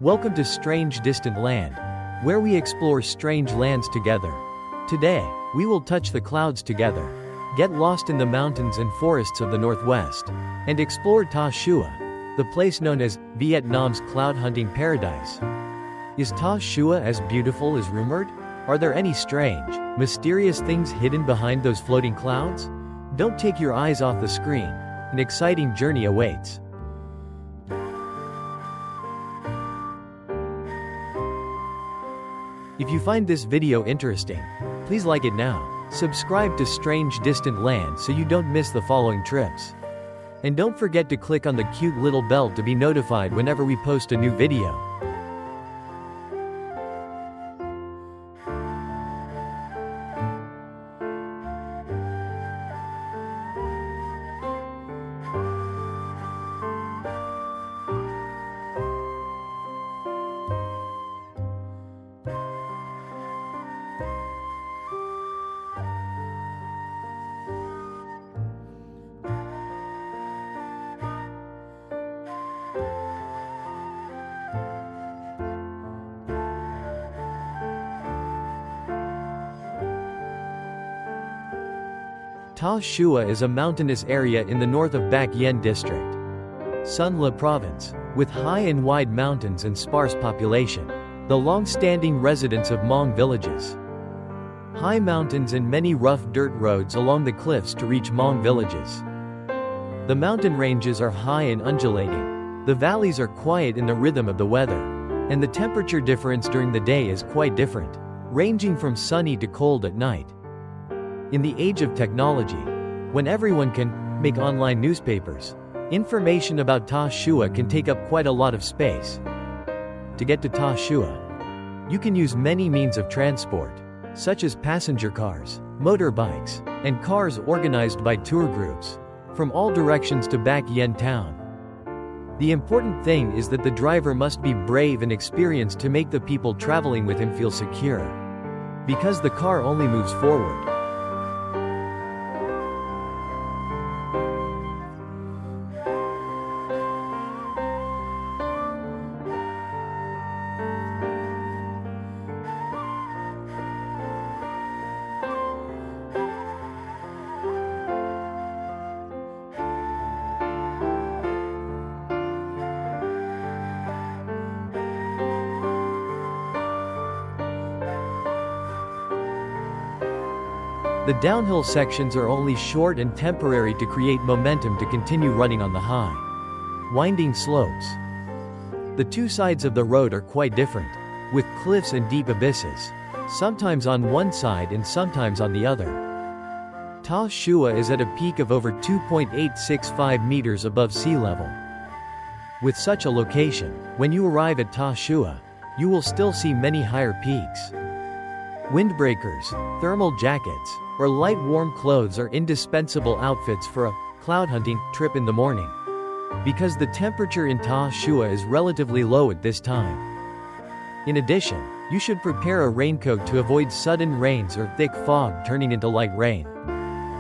Welcome to Strange Distant Land, where we explore strange lands together. Today, we will touch the clouds together, get lost in the mountains and forests of the Northwest, and explore Ta Shua, the place known as Vietnam's cloud hunting paradise. Is Ta Shua as beautiful as rumored? Are there any strange, mysterious things hidden behind those floating clouds? Don't take your eyes off the screen. An exciting journey awaits. If you find this video interesting, please like it now. Subscribe to Strange Distant Land so you don't miss the following trips. And don't forget to click on the cute little bell to be notified whenever we post a new video. Ta Shua is a mountainous area in the north of Bac Yen district, Son La province, with high and wide mountains and sparse population, the long-standing residents of Hmong villages. High mountains and many rough dirt roads along the cliffs to reach Hmong villages. The mountain ranges are high and undulating, the valleys are quiet in the rhythm of the weather, and the temperature difference during the day is quite different, ranging from sunny to cold at night. In the age of technology, when everyone can make online newspapers, information about Ta Shua can take up quite a lot of space. To get to Ta Shua, you can use many means of transport, such as passenger cars, motorbikes, and cars organized by tour groups, from all directions to Bac Yen town. The important thing is that the driver must be brave and experienced to make the people traveling with him feel secure. Because the car only moves forward. The downhill sections are only short and temporary to create momentum to continue running on the high, winding slopes. The two sides of the road are quite different, with cliffs and deep abysses, sometimes on one side and sometimes on the other. Ta Shua is at a peak of over 2.865 meters above sea level. With such a location, when you arrive at Ta Shua, you will still see many higher peaks. Windbreakers, thermal jackets, or light warm clothes are indispensable outfits for a cloud hunting trip in the morning, because the temperature in Ta Shua is relatively low at this time. In addition, you should prepare a raincoat to avoid sudden rains or thick fog turning into light rain.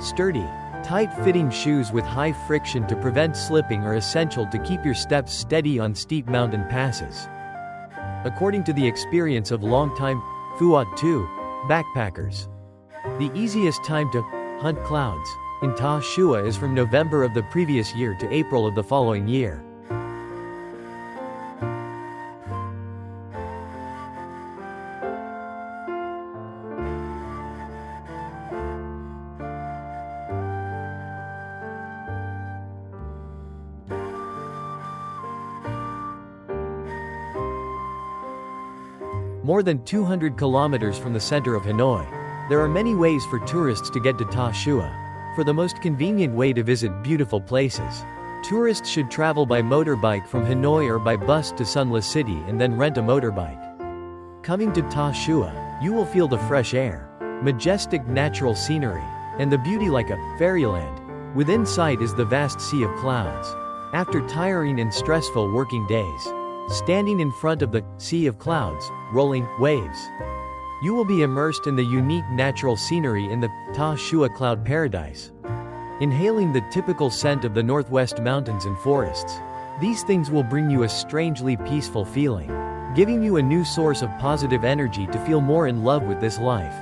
Sturdy, tight-fitting shoes with high friction to prevent slipping are essential to keep your steps steady on steep mountain passes. According to the experience of longtime Phuat 2 backpackers, the easiest time to hunt clouds in Ta Shua is from November of the previous year to April of the following year. More than 200 kilometers from the center of Hanoi, there are many ways for tourists to get to Ta Shua. For the most convenient way to visit beautiful places, tourists should travel by motorbike from Hanoi or by bus to Son La City and then rent a motorbike. Coming to Ta Shua, you will feel the fresh air, majestic natural scenery, and the beauty like a fairyland. Within sight is the vast sea of clouds. After tiring and stressful working days, standing in front of the sea of clouds, rolling waves, you will be immersed in the unique natural scenery in the Ta Shua cloud paradise. Inhaling the typical scent of the Northwest mountains and forests, these things will bring you a strangely peaceful feeling. giving you a new source of positive energy to feel more in love with this life.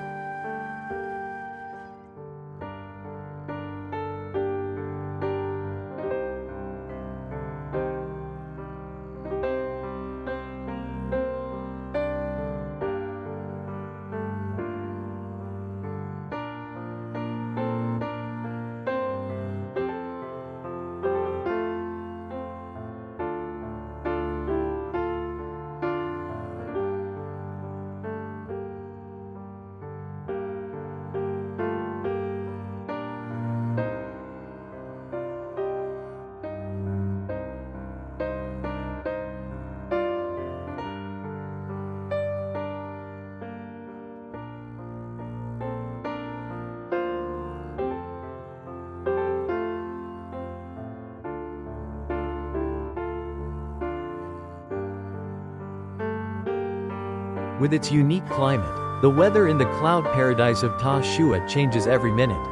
With its unique climate, the weather in the cloud paradise of Ta Shua changes every minute.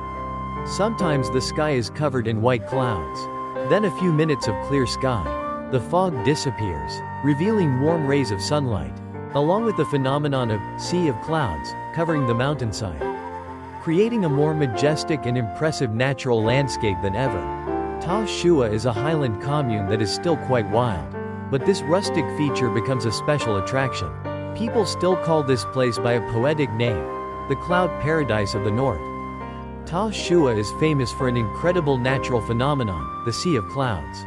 Sometimes the sky is covered in white clouds. Then a few minutes of clear sky. The fog disappears, revealing warm rays of sunlight, along with the phenomenon of sea of clouds covering the mountainside, creating a more majestic and impressive natural landscape than ever. Ta Shua is a highland commune that is still quite wild, but this rustic feature becomes a special attraction. People still call this place by a poetic name, the Cloud Paradise of the North. Ta Shua is famous for an incredible natural phenomenon, the Sea of Clouds.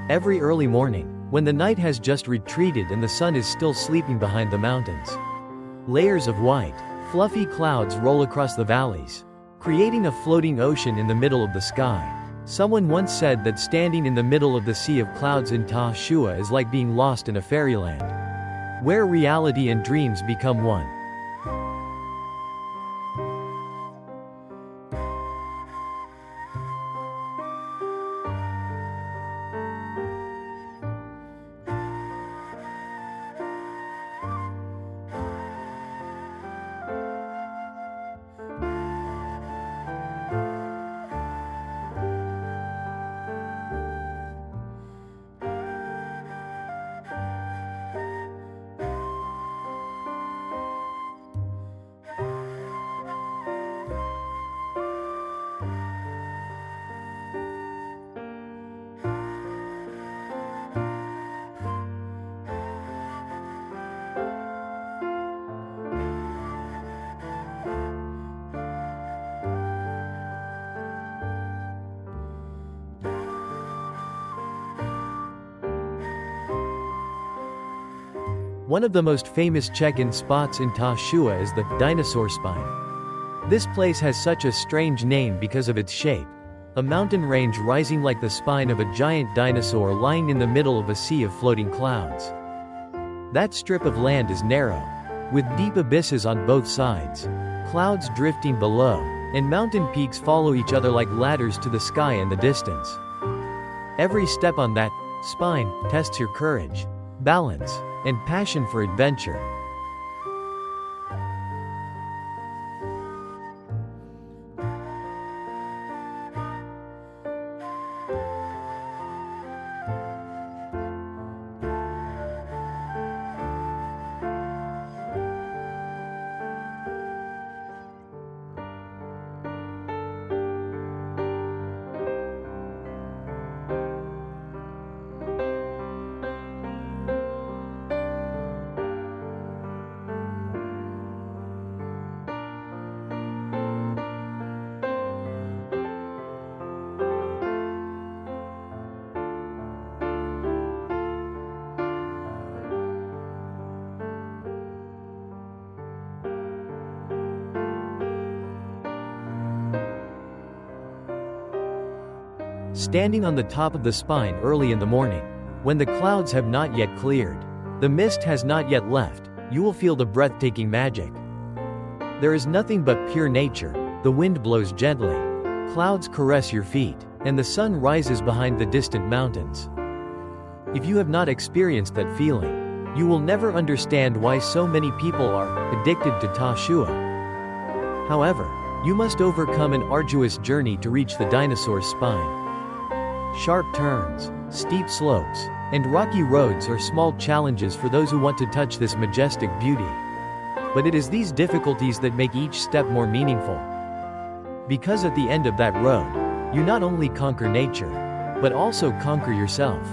Every early morning, when the night has just retreated and the sun is still sleeping behind the mountains, layers of white, fluffy clouds roll across the valleys, creating a floating ocean in the middle of the sky. Someone once said that standing in the middle of the Sea of Clouds in Ta Shua is like being lost in a fairyland, where reality and dreams become one. One of the most famous check-in spots in Ta Shua is the dinosaur spine. This place has such a strange name because of its shape. A mountain range rising like the spine of a giant dinosaur lying in the middle of a sea of floating clouds. That strip of land is narrow, with deep abysses on both sides, clouds drifting below, and mountain peaks follow each other like ladders to the sky in the distance. Every step on that spine tests your courage, balance, and passion for adventure. Standing on the top of the spine early in the morning, when the clouds have not yet cleared, the mist has not yet left, you will feel the breathtaking magic. There is nothing but pure nature. The wind blows gently, clouds caress your feet, and the sun rises behind the distant mountains. If you have not experienced that feeling, you will never understand why so many people are addicted to Ta Shua. However, you must overcome an arduous journey to reach the dinosaur's spine. Sharp turns, steep slopes, and rocky roads are small challenges for those who want to touch this majestic beauty. But it is these difficulties that make each step more meaningful. Because at the end of that road, you not only conquer nature, but also conquer yourself.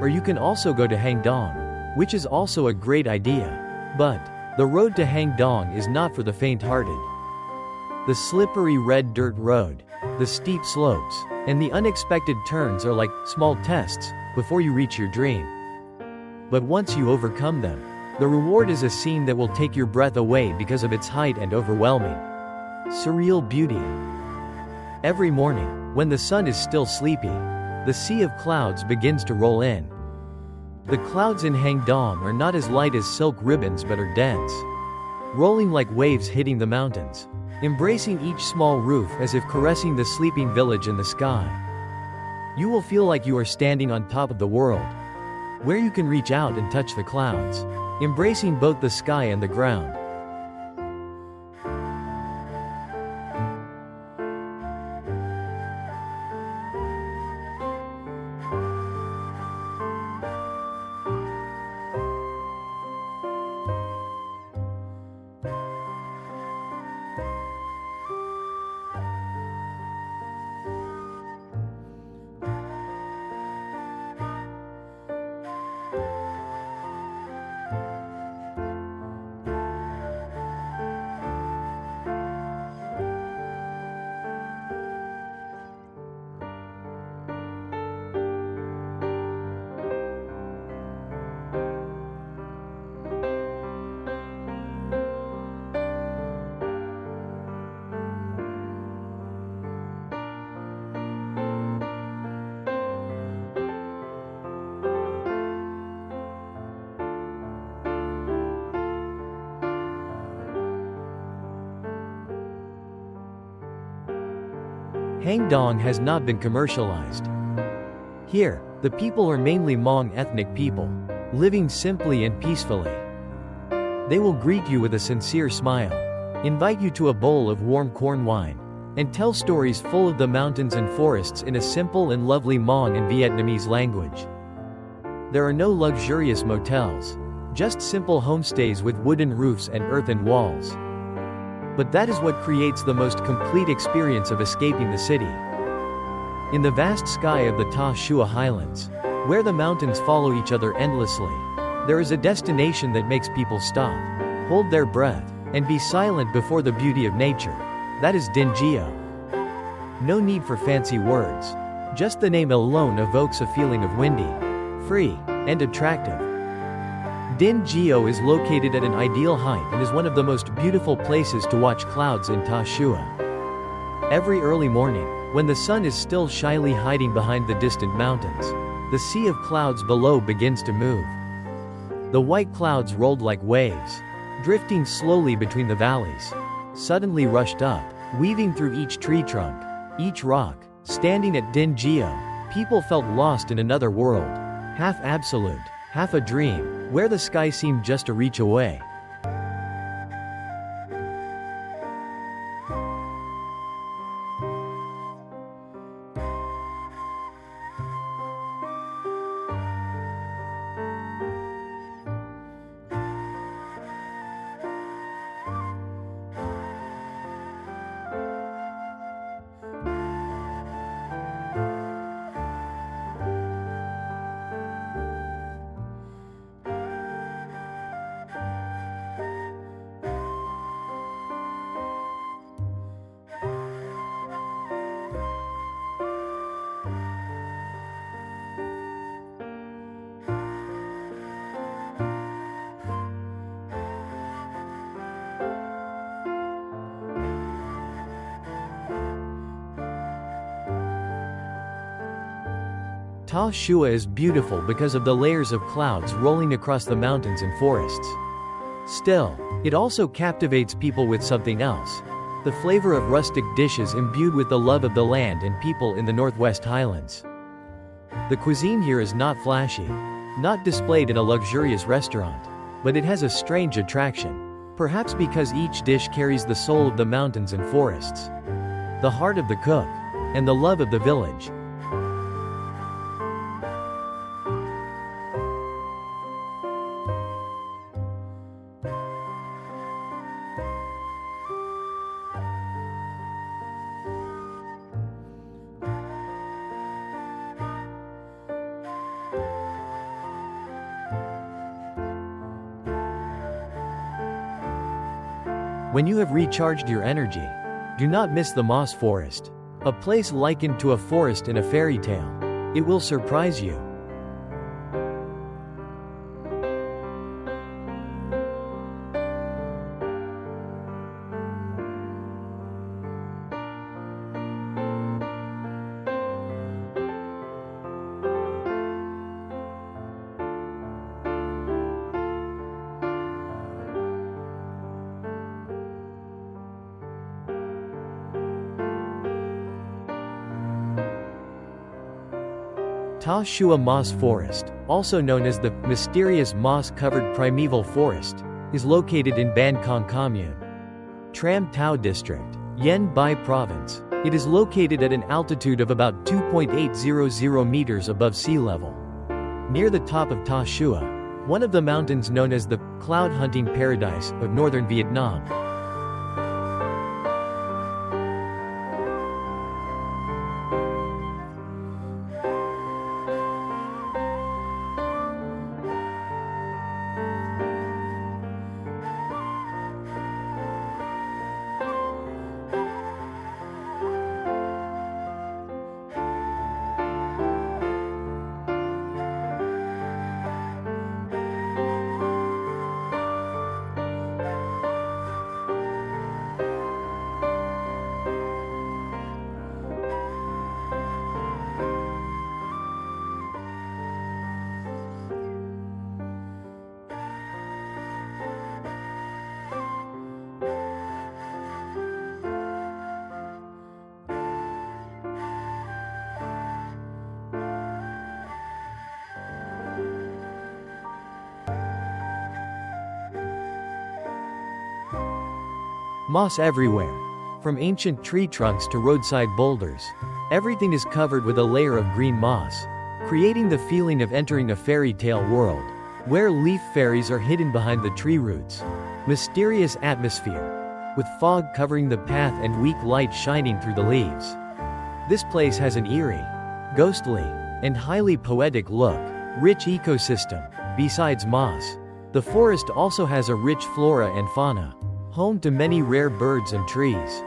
Or you can also go to Hangdong, which is also a great idea. But the road to Hangdong is not for the faint-hearted. The slippery red dirt road, the steep slopes, and the unexpected turns are like small tests before you reach your dream. But once you overcome them, the reward is a scene that will take your breath away because of its height and overwhelming, surreal beauty. Every morning, when the sun is still sleepy, the sea of clouds begins to roll in. The clouds in Hangdong are not as light as silk ribbons but are dense, rolling like waves hitting the mountains, embracing each small roof as if caressing the sleeping village in the sky. You will feel like you are standing on top of the world, where you can reach out and touch the clouds, embracing both the sky and the ground. Hangdong has not been commercialized. Here, the people are mainly Hmong ethnic people, living simply and peacefully. They will greet you with a sincere smile, invite you to a bowl of warm corn wine, and tell stories full of the mountains and forests in a simple and lovely Hmong and Vietnamese language. There are no luxurious motels, just simple homestays with wooden roofs and earthen walls. But that is what creates the most complete experience of escaping the city. In the vast sky of the Ta Shua Highlands, where the mountains follow each other endlessly, there is a destination that makes people stop, hold their breath, and be silent before the beauty of nature. That is Dinh Gio. No need for fancy words. Just the name alone evokes a feeling of windy, free, and attractive. Dinh Gio is located at an ideal height and is one of the most beautiful places to watch clouds in Ta Shua. Every early morning, when the sun is still shyly hiding behind the distant mountains, the sea of clouds below begins to move. The white clouds rolled like waves, drifting slowly between the valleys, suddenly rushed up, weaving through each tree trunk, each rock. Standing at Dinh Gio, people felt lost in another world, half absolute, half a dream, where the sky seemed just a reach away. Ta Shua is beautiful because of the layers of clouds rolling across the mountains and forests. Still, it also captivates people with something else. The flavor of rustic dishes imbued with the love of the land and people in the Northwest Highlands. The cuisine here is not flashy, not displayed in a luxurious restaurant, but it has a strange attraction, perhaps because each dish carries the soul of the mountains and forests, the heart of the cook, and the love of the village. When you have recharged your energy, do not miss the moss forest. A place likened to a forest in a fairy tale. It will surprise you. Ta Shua Moss Forest, also known as the mysterious moss-covered primeval forest, is located in Ban Kong Commune, Tram Tao District, Yen Bai Province. It is located at an altitude of about 2.800 meters above sea level. Near the top of Ta Shua, one of the mountains known as the cloud hunting paradise of northern Vietnam. Moss everywhere. From ancient tree trunks to roadside boulders, everything is covered with a layer of green moss, creating the feeling of entering a fairy tale world, where leaf fairies are hidden behind the tree roots. Mysterious atmosphere, with fog covering the path and weak light shining through the leaves. This place has an eerie, ghostly, and highly poetic look. Rich ecosystem. Besides moss, the forest also has a rich flora and fauna, home to many rare birds and trees.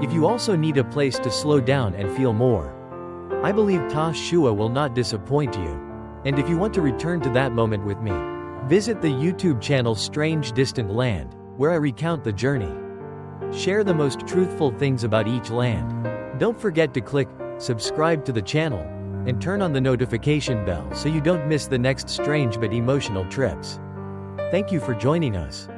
If you also need a place to slow down and feel more, I believe Ta Shua will not disappoint you. And if you want to return to that moment with me, visit the YouTube channel Strange Distant Land, where I recount the journey. Share the most truthful things about each land. Don't forget to click subscribe to the channel and turn on the notification bell so you don't miss the next strange but emotional trips. Thank you for joining us.